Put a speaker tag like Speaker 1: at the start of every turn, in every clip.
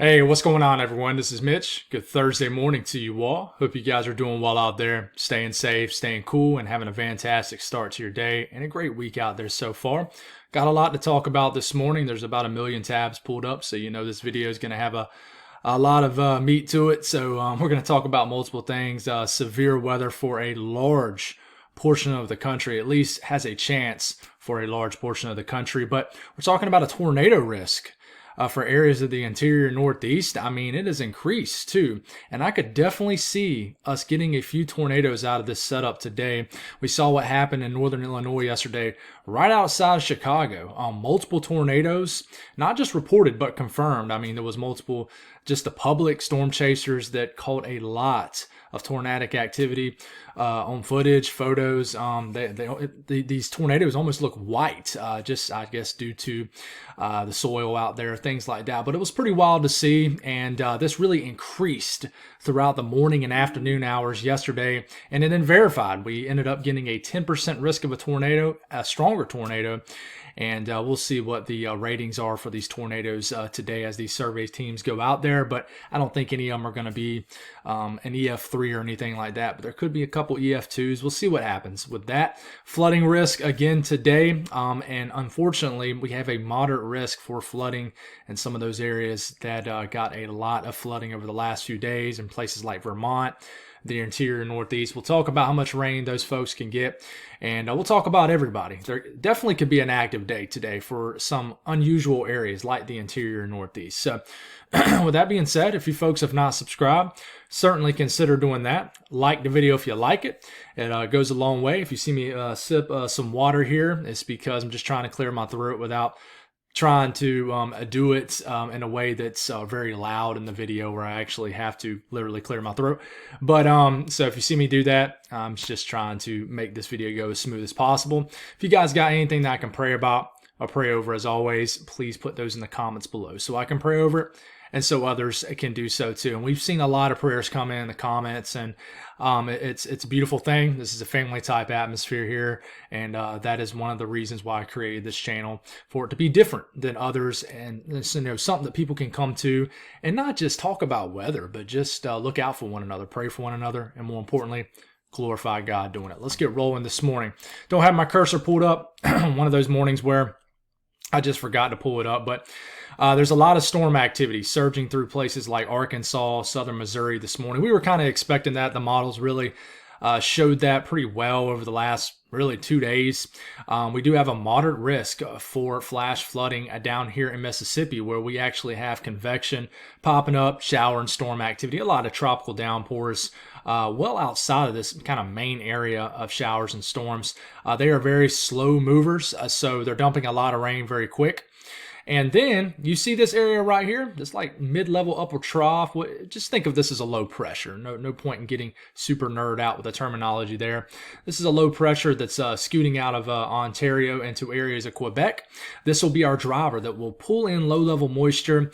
Speaker 1: Hey, what's going on, everyone? This is Mitch. Good Thursday morning to you all. Hope you guys are doing well out there, staying safe, staying cool, and having a fantastic start to your day and a great week out there so far. Got a lot to talk about this morning. There's about 1,000,000 tabs pulled up, so you know this video is going to have a lot of meat to it. So we're going to talk about multiple things. Severe weather for a large portion of the country, at least has a chance for a large portion of the country. But we're talking about a tornado risk for areas of the interior Northeast. I mean, it has increased too. And I could definitely see us getting a few tornadoes out of this setup today. We saw what happened in northern Illinois yesterday, right outside of Chicago. Multiple tornadoes, not just reported, but confirmed. I mean, there was multiple, just the public storm chasers that caught a lot of tornadic activity on footage, photos. These tornadoes almost look white, just I guess due to the soil out there, things like that. But it was pretty wild to see, and this really increased throughout the morning and afternoon hours yesterday, and it then verified. We ended up getting a 10% risk of a tornado, a stronger tornado. And we'll see what the ratings are for these tornadoes today as these survey teams go out there. But I don't think any of them are going to be an EF3 or anything like that. But there could be a couple EF2s. We'll see what happens with that. Flooding risk again today. And unfortunately, we have a moderate risk for flooding in some of those areas that got a lot of flooding over the last few days in places like Vermont, the interior Northeast. We'll talk about how much rain those folks can get, and we'll talk about everybody. There definitely could be an active day today for some unusual areas like the interior Northeast. So with that being said, if you folks have not subscribed, certainly consider doing that. Like the video if you like it. It goes a long way. If you see me sip some water here, it's because I'm just trying to clear my throat without trying to do it in a way that's very loud in the video where I actually have to literally clear my throat. But so if you see me do that, I'm just trying to make this video go as smooth as possible. If you guys got anything that I can pray about or pray over, as always, please put those in the comments below so I can pray over it, and so others can do so too. And we've seen a lot of prayers come in the comments, and it's a beautiful thing. This is a family type atmosphere here, and that is one of the reasons why I created this channel, for it to be different than others, and it's, something that people can come to and not just talk about weather, but just look out for one another, pray for one another, and more importantly, glorify God doing it. Let's get rolling this morning. Don't have my cursor pulled up. One of those mornings where I just forgot to pull it up, but there's a lot of storm activity surging through places like Arkansas, southern Missouri this morning. We were kind of expecting that. The models really showed that pretty well over the last really 2 days. We do have a moderate risk for flash flooding down here in Mississippi, where we actually have convection popping up, shower and storm activity, a lot of tropical downpours well outside of this kind of main area of showers and storms. They are very slow movers, so they're dumping a lot of rain very quick. And then you see this area right here, this like mid-level upper trough. Just think of this as a low pressure. No point in getting super nerd out with the terminology there. This is a low pressure that's scooting out of Ontario into areas of Quebec. This will be our driver that will pull in low-level moisture,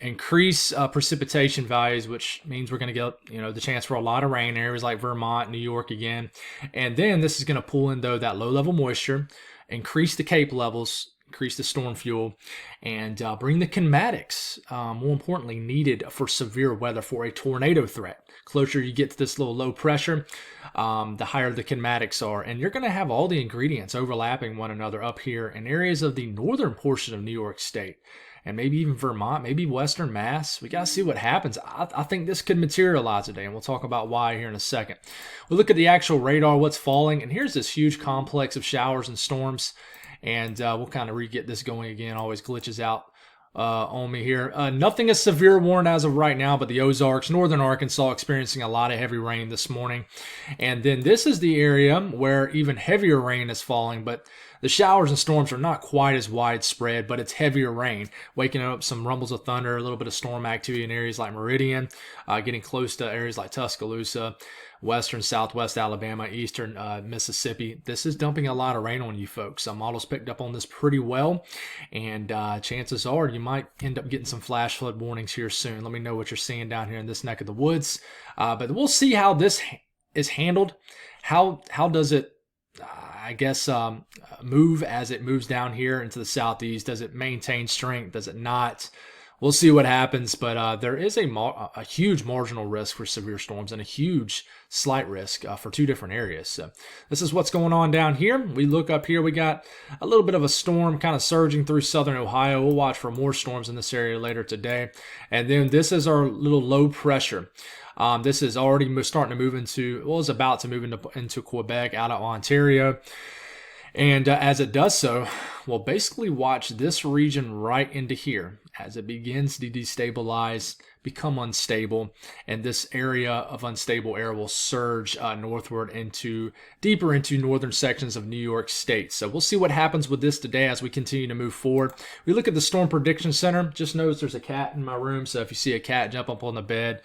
Speaker 1: increase precipitation values, which means we're going to get the chance for a lot of rain in areas like Vermont, New York again. And then this is going to pull in though that low-level moisture, increase the CAPE levels, increase the storm fuel, and bring the kinematics, more importantly, needed for severe weather for a tornado threat. Closer you get to this little low pressure, the higher the kinematics are. And you're going to have all the ingredients overlapping one another up here in areas of the northern portion of New York State, and maybe even Vermont, maybe Western Mass. We got to see what happens. I think this could materialize today, and we'll talk about why here in a second. We'll look at the actual radar, what's falling, and here's this huge complex of showers and storms. And we'll kind of re-get this going again. Always glitches out on me here. Nothing is severe warned as of right now, but the Ozarks, northern Arkansas, experiencing a lot of heavy rain this morning. And then this is the area where even heavier rain is falling, but the showers and storms are not quite as widespread, but it's heavier rain, waking up some rumbles of thunder, a little bit of storm activity in areas like Meridian, getting close to areas like Tuscaloosa, western, southwest Alabama, eastern Mississippi. This is dumping a lot of rain on you folks. Some models picked up on this pretty well, and chances are you might end up getting some flash flood warnings here soon. Let me know what you're seeing down here in this neck of the woods. But we'll see how this is handled. How does it, move as it moves down here into the southeast? Does it maintain strength? Does it not? we'll see what happens. But there is a huge marginal risk for severe storms and a huge slight risk for two different areas. So this is what's going on down here. We look up here, we got a little bit of a storm kind of surging through southern Ohio. We'll watch for more storms in this area later today. And then this is our little low pressure. This is already starting to move into, well, it's about to move into Quebec out of Ontario. And as it does so, we'll basically watch this region right into here as it begins to destabilize, become unstable, and this area of unstable air will surge northward deeper into northern sections of New York State. So we'll see what happens with this today as we continue to move forward. We look at the Storm Prediction Center. Just notice there's a cat in my room, so if you see a cat jump up on the bed,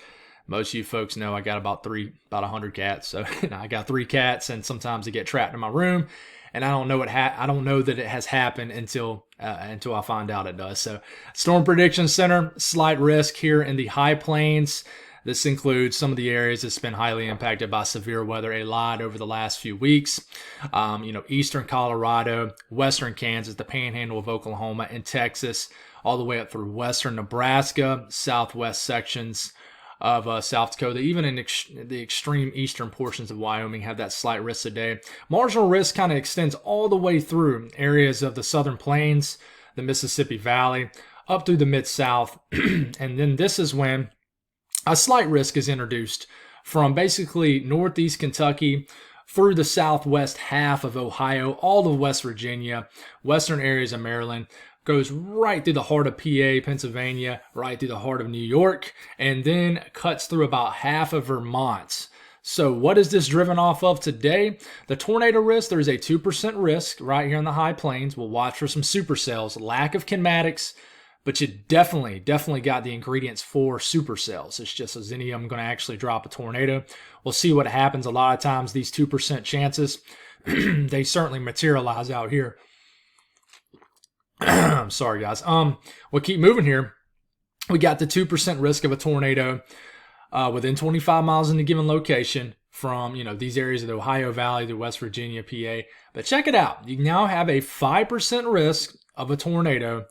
Speaker 1: most of you folks know I got about 100 cats. So I got 3 cats, and sometimes they get trapped in my room. And I don't know I don't know that it has happened until I find out it does. So, Storm Prediction Center, slight risk here in the high plains. This includes some of the areas that's been highly impacted by severe weather a lot over the last few weeks. Eastern Colorado, western Kansas, the Panhandle of Oklahoma, and Texas, all the way up through western Nebraska, southwest sections of South Dakota, even in the extreme eastern portions of Wyoming have that slight risk today. Marginal risk kind of extends all the way through areas of the southern plains, the Mississippi Valley, up through the Mid-South. And then this is when a slight risk is introduced from basically northeast Kentucky through the southwest half of Ohio, all of West Virginia, western areas of Maryland, goes right through the heart of PA, Pennsylvania, right through the heart of New York, and then cuts through about half of Vermont. So what is this driven off of today? The tornado risk, there's a 2% risk right here in the high plains. We'll watch for some supercells, lack of kinematics, but you definitely got the ingredients for supercells. It's just, is any of them going to actually drop a tornado? We'll see what happens. A lot of times these 2% chances, they certainly materialize out here. I'm sorry, guys. We'll keep moving here. We got the 2% risk of a tornado within 25 miles in a given location from, these areas of the Ohio Valley to West Virginia, PA. But check it out. You now have a 5% risk of a tornado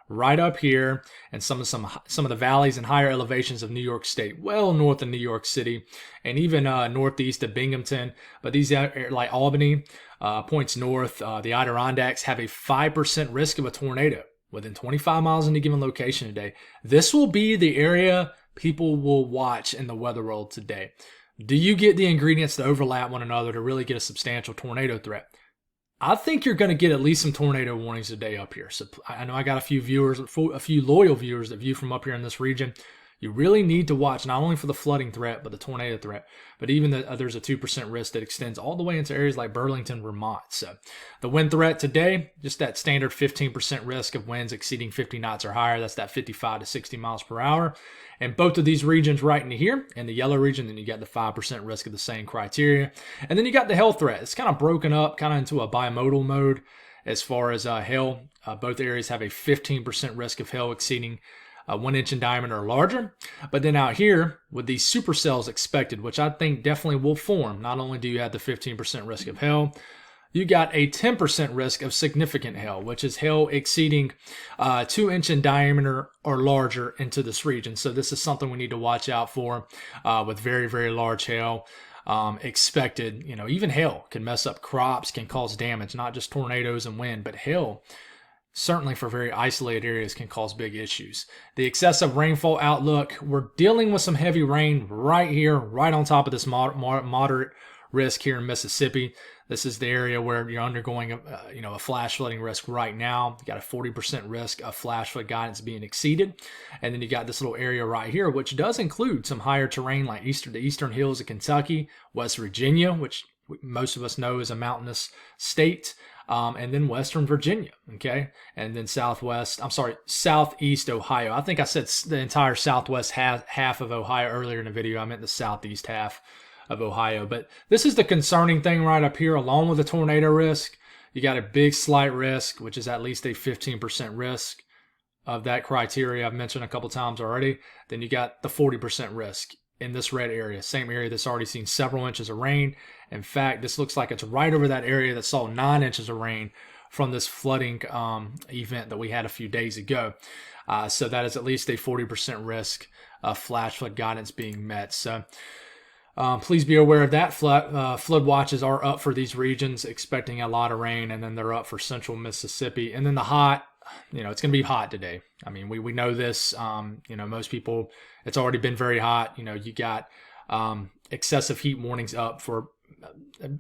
Speaker 1: right up here and some of the valleys and higher elevations of New York State, well north of New York City, and even northeast of Binghamton. But these like Albany, points north, the Adirondacks have a 5% risk of a tornado within 25 miles in a given location today. This will be the area people will watch in the weather world today. Do you get the ingredients to overlap one another to really get a substantial tornado threat? I think you're going to get at least some tornado warnings today up here. So I know I got a few loyal viewers that view from up here in this region. You really need to watch not only for the flooding threat, but the tornado threat. But even there's a 2% risk that extends all the way into areas like Burlington, Vermont. So the wind threat today, just that standard 15% risk of winds exceeding 50 knots or higher. That's that 55 to 60 miles per hour. And both of these regions right into here, in the yellow region, then you got the 5% risk of the same criteria. And then you got the hail threat. It's kind of broken up kind of into a bimodal mode as far as hail. Both areas have a 15% risk of hail exceeding 1 inch in diameter or larger. But then out here with these supercells expected, which I think definitely will form, not only do you have the 15% risk of hail, you got a 10% risk of significant hail, which is hail exceeding 2 inch in diameter or larger into this region. So this is something we need to watch out for with very, very large hail. Expected, even hail can mess up crops, can cause damage, not just tornadoes and wind, but hail certainly for very isolated areas can cause big issues. The excessive rainfall outlook, we're dealing with some heavy rain right here, right on top of this moderate risk here in Mississippi. This is the area where you're undergoing a flash flooding risk right now. You got a 40% risk of flash flood guidance being exceeded. And then you got this little area right here, which does include some higher terrain like the eastern hills of Kentucky, West Virginia, which most of us know is a mountainous state. And then Western Virginia, okay? And then Southeast Ohio. I think I said the entire southwest half of Ohio earlier in the video. I meant the southeast half of Ohio. But this is the concerning thing right up here, along with the tornado risk. You got a big slight risk, which is at least a 15% risk of that criteria I've mentioned a couple times already. Then you got the 40% risk in this red area, same area that's already seen several inches of rain. In fact, this looks like it's right over that area that saw 9 inches of rain from this flooding event that we had a few days ago. So that is at least a 40% risk of flash flood guidance being met. So please be aware of that. Flood watches are up for these regions, expecting a lot of rain, and then they're up for central Mississippi. And then the hot, it's going to be hot today. I mean, we know this. Most people, it's already been very hot. You got excessive heat warnings up for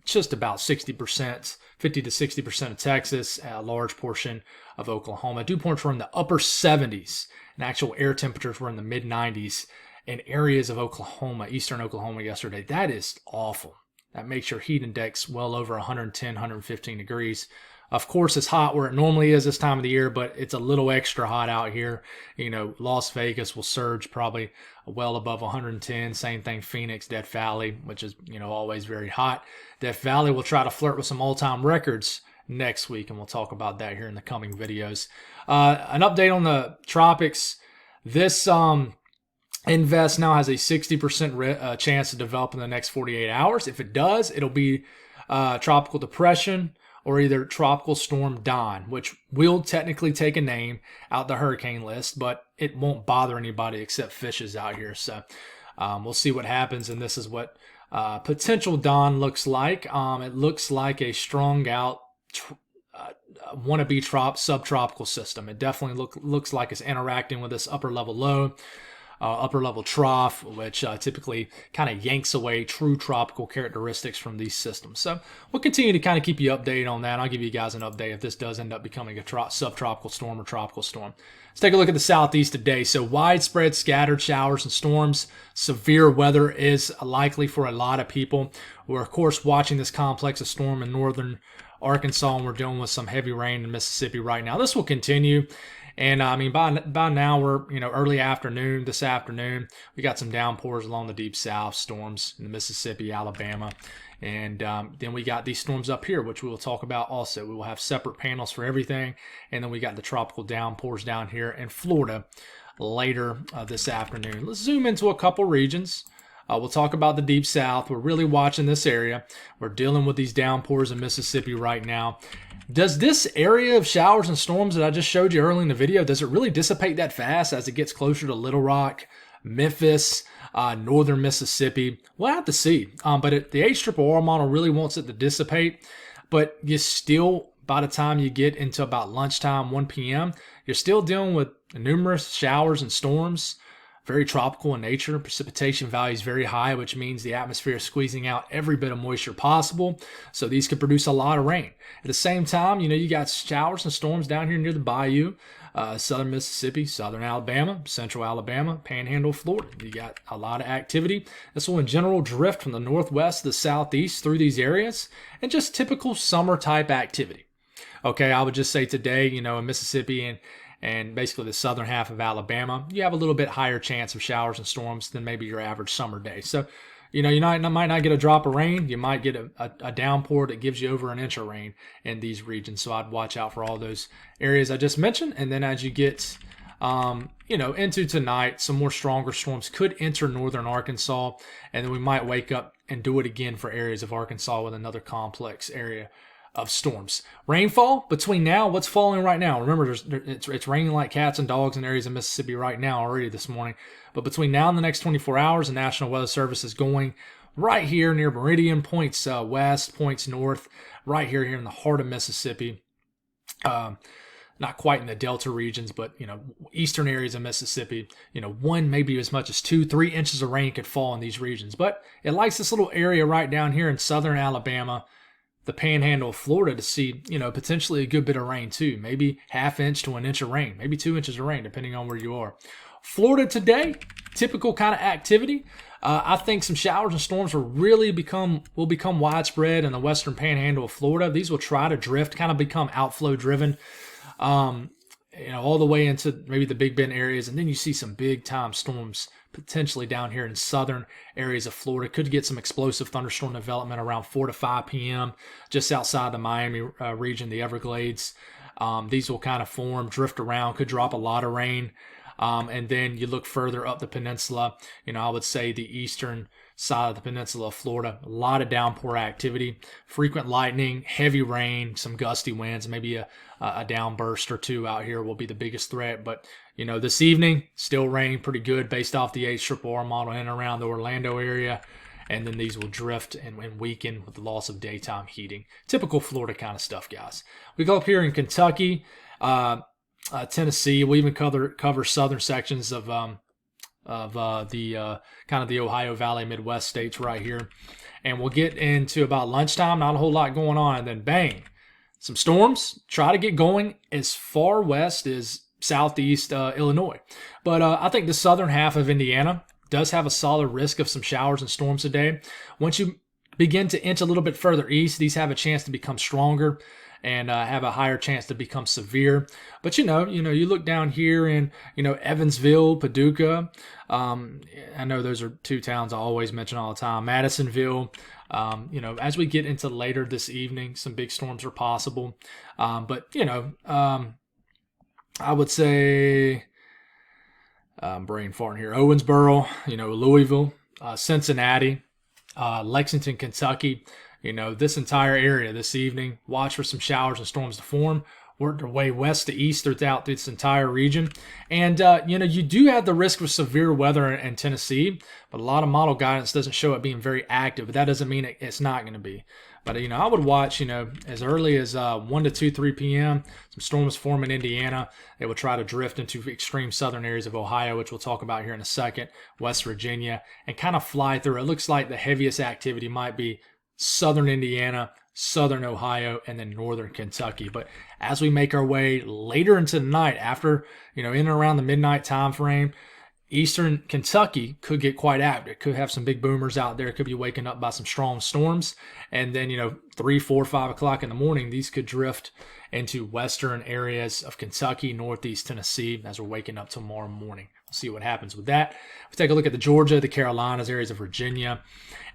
Speaker 1: just about 60%, 50 to 60% of Texas, a large portion of Oklahoma. Dew points were in the upper 70s, and actual air temperatures were in the mid 90s in areas of Oklahoma, eastern Oklahoma yesterday. That is awful. That makes your heat index well over 110, 115 degrees. Of course, it's hot where it normally is this time of the year, but it's a little extra hot out here. Las Vegas will surge probably well above 110. Same thing, Phoenix, Death Valley, which is, always very hot. Death Valley will try to flirt with some all-time records next week, and we'll talk about that here in the coming videos. An update on the tropics. This Invest now has a 60% chance to develop in the next 48 hours. If it does, it'll be tropical depression or either Tropical Storm Don, which will technically take a name out the hurricane list, but it won't bother anybody except fishes out here. So we'll see what happens, and this is what potential Don looks like. It looks like a strung out wannabe subtropical system. It definitely looks like it's interacting with this upper level low. Upper level trough, which typically kind of yanks away true tropical characteristics from these systems. So we'll continue to kind of keep you updated on that. I'll give you guys an update if this does end up becoming a subtropical storm or tropical storm. Let's take a look at the southeast today. So widespread scattered showers and storms. Severe weather is likely for a lot of people. We're, of course, watching this complex of storm in northern Arkansas, and we're dealing with some heavy rain in Mississippi right now. This will continue. And by now we're, early afternoon, this afternoon, we got some downpours along the deep south, storms in Mississippi, Alabama. And then we got these storms up here, which we will talk about also. We will have separate panels for everything. And then we got the tropical downpours down here in Florida later this afternoon. Let's zoom into a couple regions. We'll talk about the deep south. We're really watching this area. We're dealing with these downpours in Mississippi right now. Does this area of showers and storms that I just showed you early in the video, does it really dissipate that fast as it gets closer to Little Rock, Memphis, northern Mississippi? We'll have to see. But the HRRR model really wants it to dissipate. But you still, by the time you get into about lunchtime, 1 p.m., you're still dealing with numerous showers and storms. Very tropical in nature. Precipitation value is very high, which means the atmosphere is squeezing out every bit of moisture possible. So these could produce a lot of rain. At the same time, you got showers and storms down here near the bayou, southern Mississippi, southern Alabama, central Alabama, panhandle Florida. You got a lot of activity. This will in general drift from the northwest to the southeast through these areas, and just typical summer type activity. Okay, I would just say today, in Mississippi and basically the southern half of Alabama, you have a little bit higher chance of showers and storms than maybe your average summer day. So, you might not get a drop of rain. You might get a downpour that gives you over an inch of rain in these regions. So I'd watch out for all those areas I just mentioned. And then as you get, into tonight, some more stronger storms could enter northern Arkansas. And then we might wake up and do it again for areas of Arkansas with another complex area of storms. Rainfall between now, what's falling right now? Remember, it's raining like cats and dogs in areas of Mississippi right now already this morning. But between now and the next 24 hours, the National Weather Service is going right here near Meridian, points west, points north, right here in the heart of Mississippi. Not quite in the Delta regions, but, eastern areas of Mississippi, 1, maybe as much as 2, 3 inches of rain could fall in these regions. But it likes this little area right down here in southern Alabama, the panhandle of Florida, to see, potentially a good bit of rain too. Maybe half inch to an inch of rain, maybe 2 inches of rain, depending on where you are. Florida today, typical kind of activity. I think some showers and storms will become widespread in the western panhandle of Florida. These will try to drift, kind of become outflow driven, all the way into maybe the Big Bend areas. And then you see some big time storms potentially down here in southern areas of Florida. Could get some explosive thunderstorm development around 4 to 5 p.m. just outside the Miami region, the Everglades. These will kind of form, drift around, could drop a lot of rain. And then you look further up the peninsula, I would say the eastern side of the peninsula of Florida, a lot of downpour activity, frequent lightning, heavy rain, some gusty winds, maybe a downburst or two out here will be the biggest threat. But, this evening, still raining pretty good based off the HRRR model in and around the Orlando area. And then these will drift and weaken with the loss of daytime heating. Typical Florida kind of stuff, guys. We go up here in Kentucky, Tennessee. We even cover southern sections of the kind of the Ohio Valley Midwest states right here. And we'll get into about lunchtime, not a whole lot going on. And then bang, some storms. Try to get going as far west as southeast Illinois. But I think the southern half of Indiana does have a solid risk of some showers and storms today. Once you begin to inch a little bit further east, these have a chance to become stronger and have a higher chance to become severe. But you look down here in Evansville, Paducah. I know those are two towns I always mention all the time. Madisonville. As we get into later this evening, some big storms are possible. But I would say, brain farting here, Owensboro, Louisville, Cincinnati, Lexington, Kentucky. This entire area this evening, watch for some showers and storms to form. Work their way west to east throughout this entire region. And, you do have the risk of severe weather in Tennessee, but a lot of model guidance doesn't show it being very active. But that doesn't mean it's not going to be. But, I would watch, as early as 1 to 2, 3 p.m., some storms form in Indiana. They will try to drift into extreme southern areas of Ohio, which we'll talk about here in a second, West Virginia, and kind of fly through. It looks like the heaviest activity might be southern Indiana, southern Ohio, and then northern Kentucky. But as we make our way later into the night, after, in and around the midnight time frame, eastern Kentucky could get quite active. It could have some big boomers out there. It could be waking up by some strong storms. And then, 3, 4, 5 o'clock in the morning, these could drift into western areas of Kentucky, northeast Tennessee as we're waking up tomorrow morning. We'll see what happens with that. We take a look at the Georgia, the Carolinas, areas of Virginia.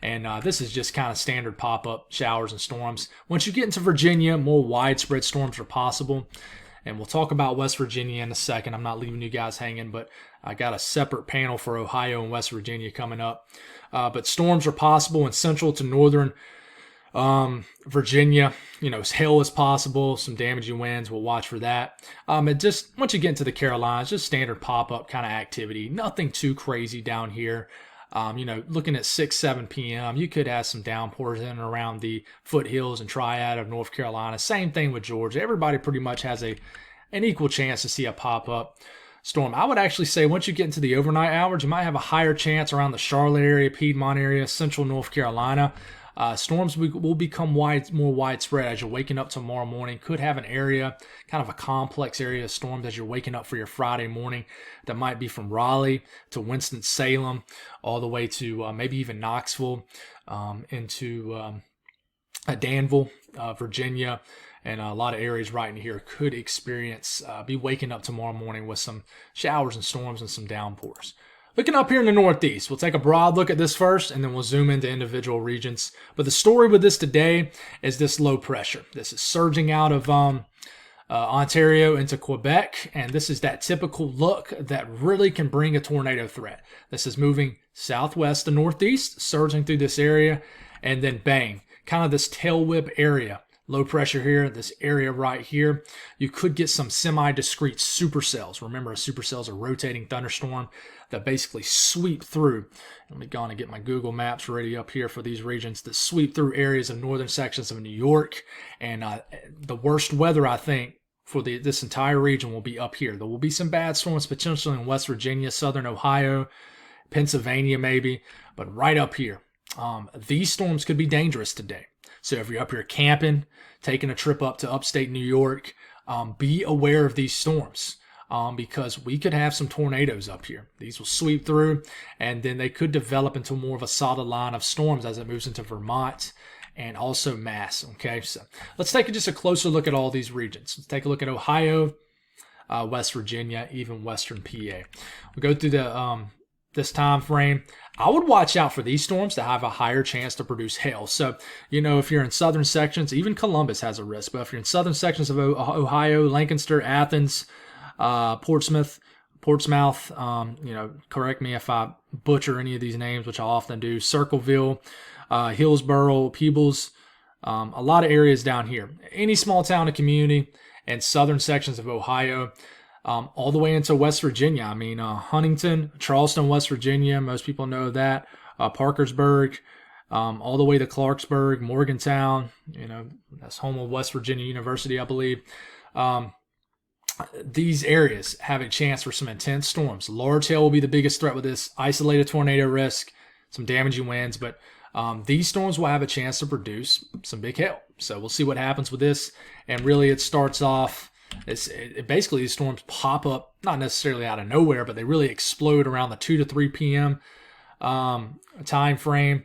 Speaker 1: And this is just kind of standard pop-up showers and storms. Once you get into Virginia, more widespread storms are possible. And we'll talk about West Virginia in a second. I'm not leaving you guys hanging, but I got a separate panel for Ohio and West Virginia coming up. But storms are possible in central to northern Virginia. Hail is possible, some damaging winds. We'll watch for that. And just once you get into the Carolinas, just standard pop-up kind of activity. Nothing too crazy down here. Looking at 6, 7 p.m., you could have some downpours in and around the foothills and triad of North Carolina. Same thing with Georgia. Everybody pretty much has an equal chance to see a pop-up storm. I would actually say once you get into the overnight hours, you might have a higher chance around the Charlotte area, Piedmont area, central North Carolina. Storms will become more widespread as you're waking up tomorrow morning. Could have an area, kind of a complex area of storms as you're waking up for your Friday morning. That might be from Raleigh to Winston-Salem, all the way to maybe even Knoxville, into Danville, Virginia, and a lot of areas right in here could be waking up tomorrow morning with some showers and storms and some downpours. Looking up here in the Northeast, we'll take a broad look at this first, and then we'll zoom into individual regions. But the story with this today is this low pressure. This is surging out of Ontario into Quebec, and this is that typical look that really can bring a tornado threat. This is moving southwest to northeast, surging through this area, and then bang, kind of this tail whip area. Low pressure here, this area right here. You could get some semi-discrete supercells. Remember, a supercell is a rotating thunderstorm that basically sweep through. Let me go on and get my Google Maps ready up here for these regions that sweep through areas of northern sections of New York. And the worst weather, I think, for this entire region will be up here. There will be some bad storms potentially in West Virginia, southern Ohio, Pennsylvania maybe, but right up here. These storms could be dangerous today. So if you're up here camping, taking a trip up to upstate New York, be aware of these storms because we could have some tornadoes up here. These will sweep through, and then they could develop into more of a solid line of storms as it moves into Vermont and also Mass. Okay, so let's take just a closer look at all these regions. Let's take a look at Ohio, West Virginia, even Western PA. We'll go through this time frame. I would watch out for these storms to have a higher chance to produce hail. So, if you're in southern sections, even Columbus has a risk. But if you're in southern sections of Ohio, Lancaster, Athens, Portsmouth, Portsmouth, correct me if I butcher any of these names, which I often do, Circleville, Hillsborough, Peebles, a lot of areas down here. Any small town and community and southern sections of Ohio, all the way into West Virginia. I mean, Huntington, Charleston, West Virginia, most people know that, Parkersburg, all the way to Clarksburg, Morgantown, that's home of West Virginia University, I believe. These areas have a chance for some intense storms. Large hail will be the biggest threat with this. Isolated tornado risk, some damaging winds, but these storms will have a chance to produce some big hail. So we'll see what happens with this. And really, it starts off, basically these storms pop up, not necessarily out of nowhere, but they really explode around the 2 to 3 p.m. Time frame.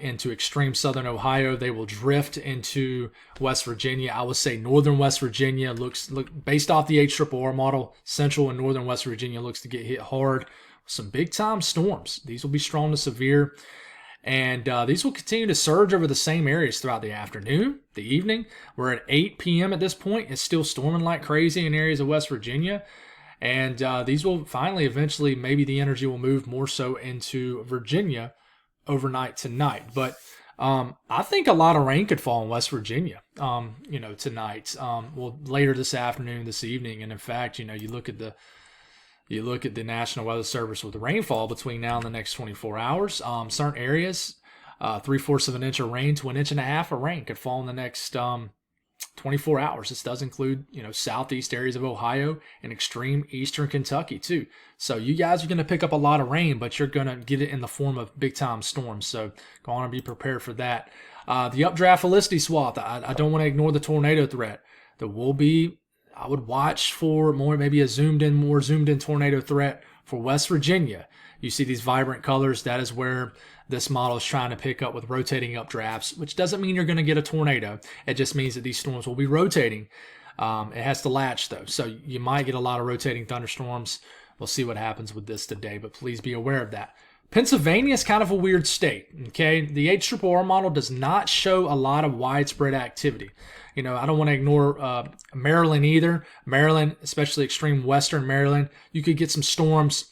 Speaker 1: Into extreme southern Ohio. They will drift into West Virginia. I would say northern West Virginia looks based off the HRRR model, central and northern West Virginia looks to get hit hard with some big time storms. These will be strong to severe, and these will continue to surge over the same areas throughout the afternoon, the evening. We're at 8 p.m. at this point. It's still storming like crazy in areas of West Virginia. And these will finally, eventually, maybe the energy will move more so into Virginia overnight tonight. But I think a lot of rain could fall in West Virginia, tonight, later this afternoon, this evening. And in fact, you look at the National Weather Service with the rainfall between now and the next 24 hours. Certain areas, 3/4 of an inch of rain to 1.5 inches of rain could fall in the next 24 hours. This does include, southeast areas of Ohio and extreme eastern Kentucky too. So you guys are going to pick up a lot of rain, but you're going to get it in the form of big time storms. So go on and be prepared for that. The updraft Felicity swath, I don't want to ignore the tornado threat. There will be, I would watch for maybe a zoomed in tornado threat for West Virginia. You see these vibrant colors. That is where this model is trying to pick up with rotating updrafts, which doesn't mean you're going to get a tornado. It just means that these storms will be rotating. It has to latch, though, so you might get a lot of rotating thunderstorms. We'll see what happens with this today, but please be aware of that. Pennsylvania is kind of a weird state, okay? The HRRR model does not show a lot of widespread activity. I don't want to ignore Maryland either. Maryland, especially extreme western Maryland, you could get some storms,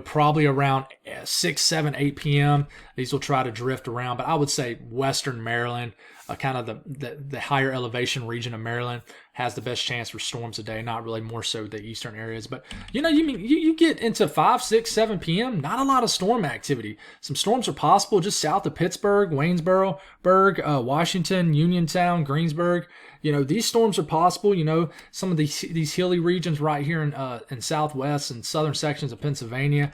Speaker 1: probably around 6, 7, 8 p.m. These will try to drift around, but I would say western Maryland, kind of the higher elevation region of Maryland, has the best chance for storms today, not really more so the eastern areas. But, you get into 5, 6, 7 p.m., not a lot of storm activity. Some storms are possible just south of Pittsburgh, Waynesboro, Washington, Uniontown, Greensburg. These storms are possible. Some of these hilly regions right here in southwest and southern sections of Pennsylvania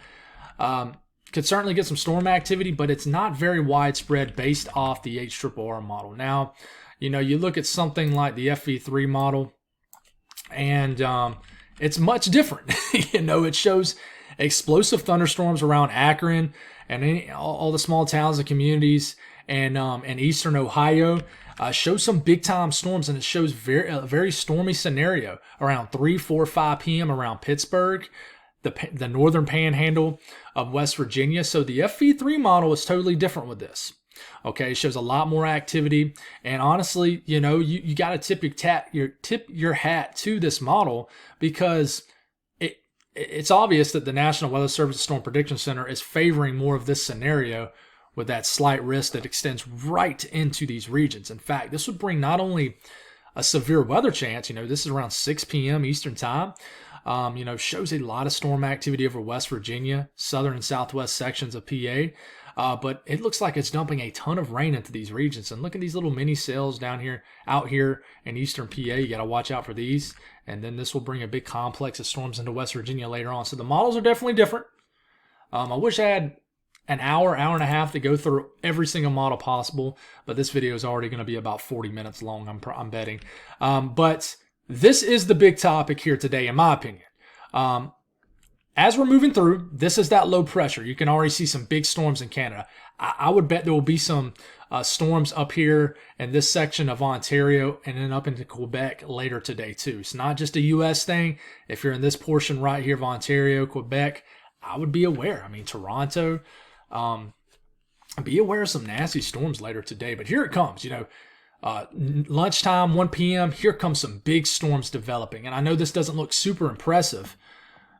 Speaker 1: could certainly get some storm activity, but it's not very widespread based off the HRRR model. Now, you look at something like the FV3 model, and it's much different. It shows explosive thunderstorms around Akron and all the small towns and communities and eastern Ohio. Shows some big time storms, and it shows a very stormy scenario around 3, 4, 5 p.m. around Pittsburgh, the northern panhandle of West Virginia. So the FV3 model is totally different with this. Okay, it shows a lot more activity, and honestly, you got to tip your hat to this model, because it's obvious that the National Weather Service Storm Prediction Center is favoring more of this scenario, with that slight risk that extends right into these regions. In fact, this would bring not only a severe weather chance, this is around 6 p.m. Eastern time, shows a lot of storm activity over West Virginia, southern and southwest sections of PA, but it looks like it's dumping a ton of rain into these regions. And look at these little mini cells out here in eastern PA. You got to watch out for these. And then this will bring a big complex of storms into West Virginia later on. So the models are definitely different. I wish I had an hour and a half to go through every single model possible, but this video is already going to be about 40 minutes long, I'm betting. But this is the big topic here today, in my opinion. As we're moving through, this is that low pressure. You can already see some big storms in Canada. I would bet there will be some storms up here in this section of Ontario and then up into Quebec later today too. It's not just a U.S. thing. If you're in this portion right here of Ontario, Quebec, I would be aware. Toronto, be aware of some nasty storms later today. But here it comes, lunchtime, 1 p.m., here comes some big storms developing. And I know this doesn't look super impressive,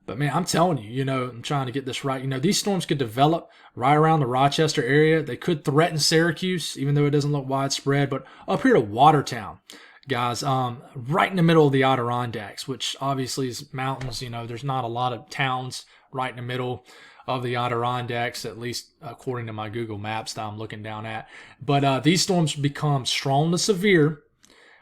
Speaker 1: But man, I'm telling you, I'm trying to get this right. These storms could develop right around the Rochester area. They could threaten Syracuse, even though it doesn't look widespread. But up here to Watertown, guys, right in the middle of the Adirondacks, which obviously is mountains. There's not a lot of towns right in the middle of the Adirondacks, at least according to my Google Maps that I'm looking down at. But these storms become strong to severe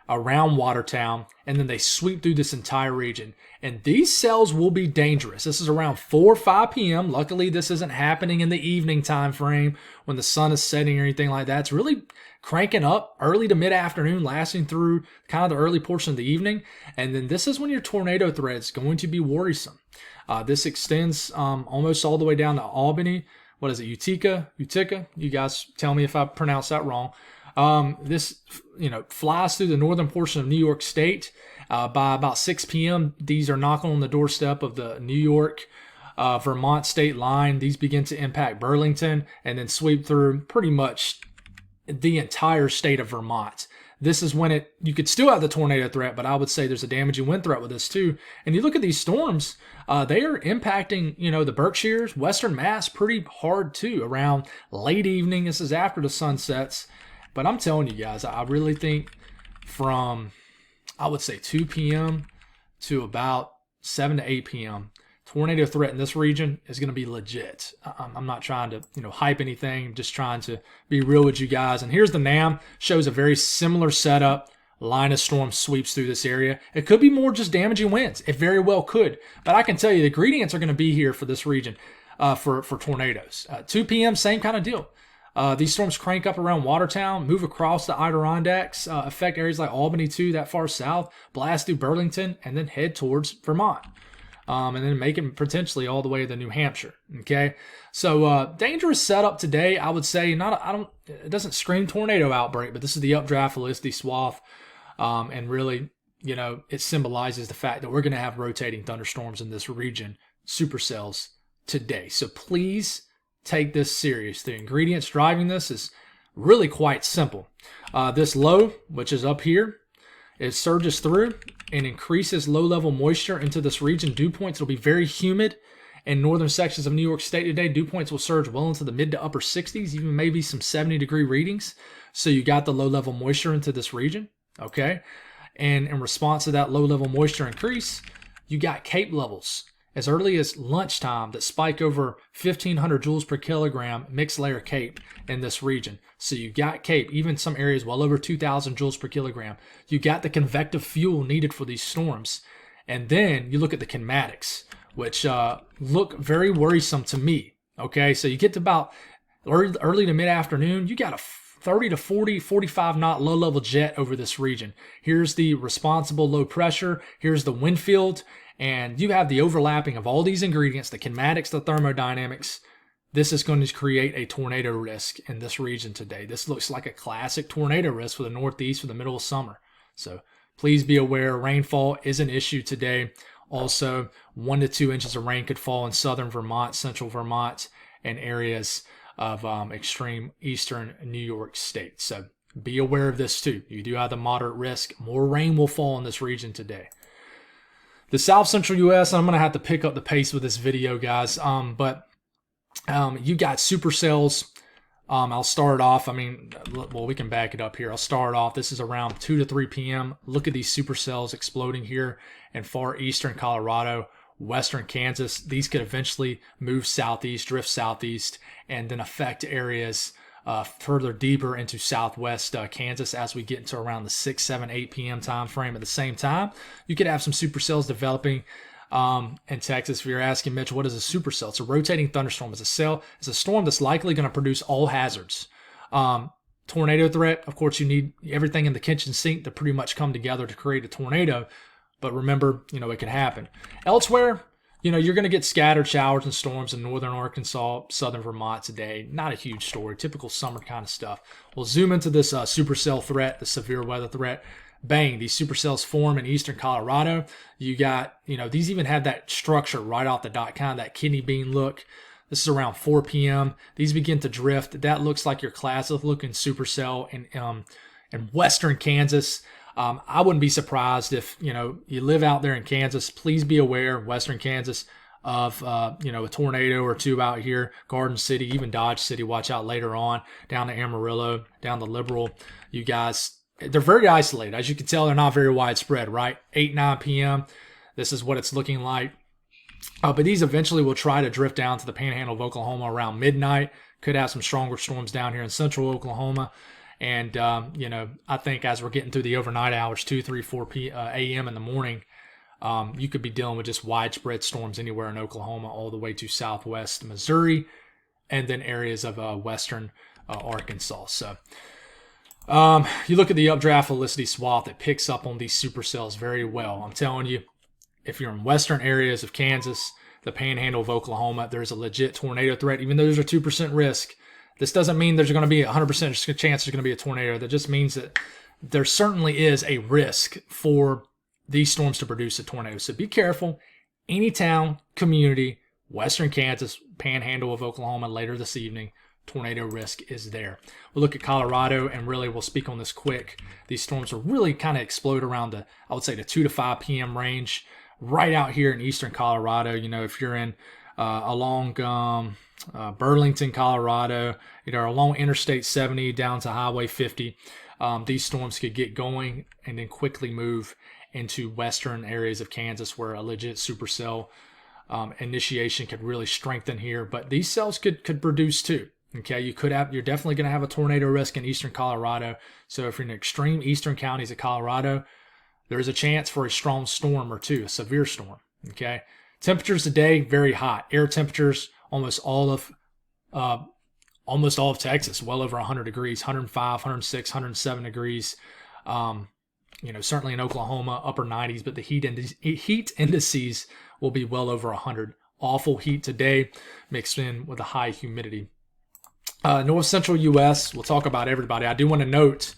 Speaker 1: around Watertown, and then they sweep through this entire region. And these cells will be dangerous. This is around 4 or 5 p.m. Luckily, this isn't happening in the evening time frame when the sun is setting or anything like that. It's really cranking up early to mid-afternoon, lasting through kind of the early portion of the evening. And then this is when your tornado threat is going to be worrisome. This extends almost all the way down to Albany. What is it, Utica? You guys tell me if I pronounce that wrong. This, flies through the northern portion of New York State. By about 6 p.m., these are knocking on the doorstep of the New York, Vermont state line. These begin to impact Burlington and then sweep through pretty much the entire state of Vermont. This is when you could still have the tornado threat, but I would say there's a damaging wind threat with this too. And you look at these storms, they are impacting, the Berkshires, Western Mass pretty hard too around late evening. This is after the sun sets. But I'm telling you guys, I really think from, I would say 2 p.m. to about 7 to 8 p.m., tornado threat in this region is going to be legit. I'm not trying to, hype anything. I'm just trying to be real with you guys. And here's the NAM. Shows a very similar setup. Line of storm sweeps through this area. It could be more just damaging winds. It very well could. But I can tell you the ingredients are going to be here for this region for tornadoes. 2 p.m., same kind of deal. These storms crank up around Watertown, move across the Adirondacks, affect areas like Albany too, that far south, blast through Burlington, and then head towards Vermont. And then make it potentially all the way to New Hampshire. Okay, so dangerous setup today. I would say it doesn't scream tornado outbreak, but this is the updraft Felicity swath, and really, it symbolizes the fact that we're going to have rotating thunderstorms in this region, supercells today. So please take this serious. The ingredients driving this is really quite simple. This low, which is up here, it surges through and increases low-level moisture into this region. Dew points will be very humid in northern sections of New York State today. Dew points will surge well into the mid to upper 60s, even maybe some 70-degree readings. So you got the low-level moisture into this region, okay? And in response to that low-level moisture increase, you got CAPE levels as early as lunchtime that spike over 1,500 joules per kilogram mixed layer CAPE in this region. So you got CAPE, even some areas well over 2,000 joules per kilogram. You got the convective fuel needed for these storms. And then you look at the kinematics, which look very worrisome to me. Okay, so you get to about early to mid-afternoon, you got a 30 to 40, 45 knot low-level jet over this region. Here's the responsible low pressure. Here's the wind field. And you have the overlapping of all these ingredients, the kinematics, the thermodynamics. This is going to create a tornado risk in this region today. This looks like a classic tornado risk for the Northeast for the middle of summer. So please be aware, rainfall is an issue today. Also, 1 to 2 inches of rain could fall in southern Vermont, central Vermont, and areas of extreme eastern New York State. So be aware of this too. You do have the moderate risk. More rain will fall in this region today. The South Central U.S., I'm going to have to pick up the pace with this video, guys. But you got supercells. I'll start off. We can back it up here. I'll start off. This is around 2 to 3 p.m. Look at these supercells exploding here in far eastern Colorado, western Kansas. These could eventually move southeast, drift southeast, and then affect areas further deeper into southwest Kansas as we get into around the 6, 7, 8 p.m. time frame. At the same time, you could have some supercells developing in Texas. If you're asking, Mitch, what is a supercell? It's a rotating thunderstorm. It's a storm that's likely going to produce all hazards. Tornado threat, of course, you need everything in the kitchen sink to pretty much come together to create a tornado. But remember, it can happen. Elsewhere, you're going to get scattered showers and storms in northern Arkansas, southern Vermont today. Not a huge story, typical summer kind of stuff. We'll zoom into this supercell threat, the severe weather threat. Bang, these supercells form in eastern Colorado. You got, these even have that structure right off the dot, kind of that kidney bean look. This is around 4 p.m. These begin to drift. That looks like your classic looking supercell in western Kansas. I wouldn't be surprised if, you live out there in Kansas. Please be aware, western Kansas, of a tornado or two out here. Garden City, even Dodge City, watch out later on, down to Amarillo, down to Liberal. You guys, they're very isolated. As you can tell, they're not very widespread, right? 8, 9 p.m., this is what it's looking like. But these eventually will try to drift down to the panhandle of Oklahoma around midnight. Could have some stronger storms down here in central Oklahoma. And, I think as we're getting through the overnight hours, 2, 3, 4 a.m. in the morning, you could be dealing with just widespread storms anywhere in Oklahoma all the way to southwest Missouri and then areas of western Arkansas. So you look at the updraft velocity swath, it picks up on these supercells very well. I'm telling you, if you're in western areas of Kansas, the panhandle of Oklahoma, there's a legit tornado threat, even though there's a 2% risk. This doesn't mean there's going to be a 100% chance there's going to be a tornado. That just means that there certainly is a risk for these storms to produce a tornado. So be careful. Any town, community, western Kansas, panhandle of Oklahoma later this evening, tornado risk is there. We'll look at Colorado, and really we'll speak on this quick. These storms will really kind of explode around the 2 to 5 p.m. range. Right out here in eastern Colorado, if you're in along Burlington, Colorado, along Interstate 70 down to Highway 50, these storms could get going and then quickly move into western areas of Kansas where a legit supercell initiation could really strengthen here. But these cells could produce too. Okay, you're definitely going to have a tornado risk in eastern Colorado. So if you're in extreme eastern counties of Colorado, there's a chance for a strong storm or two, a severe storm. Okay, temperatures today very hot. Air temperatures almost all of Texas, well over 100 degrees, 105, 106, 107 degrees. Certainly in Oklahoma, upper 90s, but the heat indices will be well over 100. Awful heat today, mixed in with a high humidity. North central U.S., we'll talk about everybody. I do want to note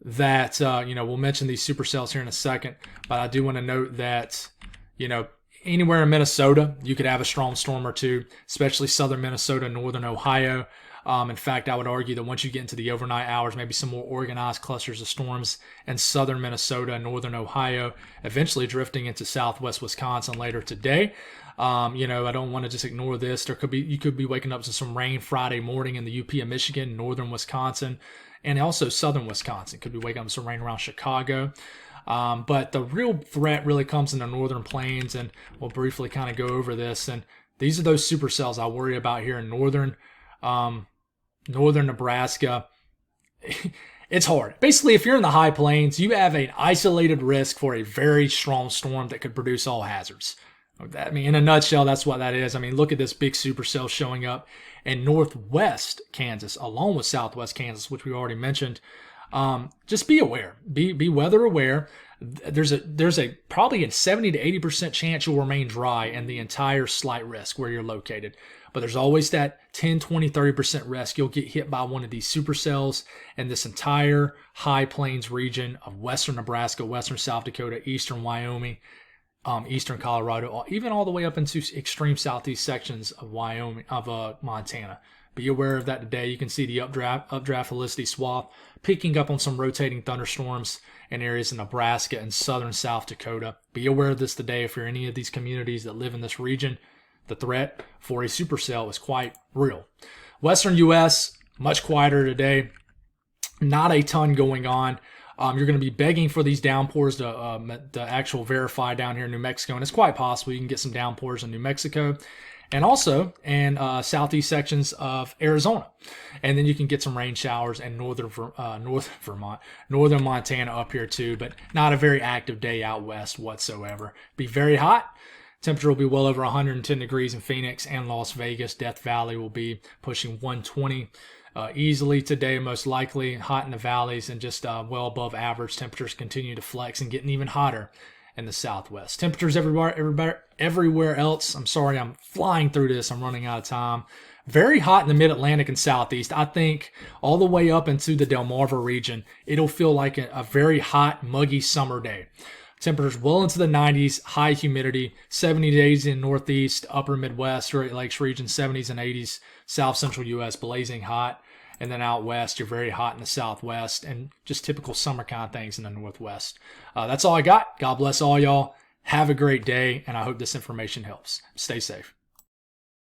Speaker 1: that, we'll mention these supercells here in a second, but I do want to note that, anywhere in Minnesota, you could have a strong storm or two, especially southern Minnesota, northern Ohio. In fact, I would argue that once you get into the overnight hours, maybe some more organized clusters of storms in southern Minnesota and northern Ohio, eventually drifting into southwest Wisconsin later today. I don't want to just ignore this. You could be waking up to some rain Friday morning in the UP of Michigan, northern Wisconsin, and also southern Wisconsin. Could be waking up to some rain around Chicago. But the real threat really comes in the northern plains, and we'll briefly kind of go over this. And these are those supercells I worry about here in northern Nebraska. It's hard. Basically, if you're in the high plains, you have an isolated risk for a very strong storm that could produce all hazards. In a nutshell, that's what that is. Look at this big supercell showing up in northwest Kansas, along with southwest Kansas, which we already mentioned. Just be aware. Be weather aware. There's a probably a 70 to 80% chance you'll remain dry in the entire slight risk where you're located. But there's always that 10, 20, 30% risk you'll get hit by one of these supercells in this entire high plains region of western Nebraska, western South Dakota, eastern Wyoming, eastern Colorado, even all the way up into extreme southeast sections of Montana. Be aware of that today. You can see the updraft velocity swath picking up on some rotating thunderstorms in areas in Nebraska and southern South Dakota. Be aware of this today if you're in any of these communities that live in this region. The threat for a supercell is quite real. Western U.S., much quieter today. Not a ton going on. You're going to be begging for these downpours to actual verify down here in New Mexico, and it's quite possible you can get some downpours in New Mexico and also in southeast sections of Arizona. And then you can get some rain showers in northern Montana up here too, but not a very active day out west whatsoever. Be very hot. Temperature will be well over 110 degrees in Phoenix and Las Vegas. Death Valley will be pushing 120 easily today, most likely. Hot in the valleys and just well above average. Temperatures continue to flex and getting even hotter in the southwest. Temperatures everywhere else. I'm sorry, I'm flying through this. I'm running out of time. Very hot in the mid-Atlantic and southeast. I think all the way up into the Delmarva region, it'll feel like a very hot, muggy summer day. Temperatures well into the 90s, high humidity, 70 days in northeast, upper Midwest, Great Lakes region, 70s and 80s, south central U.S., blazing hot. And then out west, you're very hot in the southwest, and just typical summer kind of things in the northwest. That's all I got. God bless all y'all. Have a great day, and I hope this information helps. Stay safe.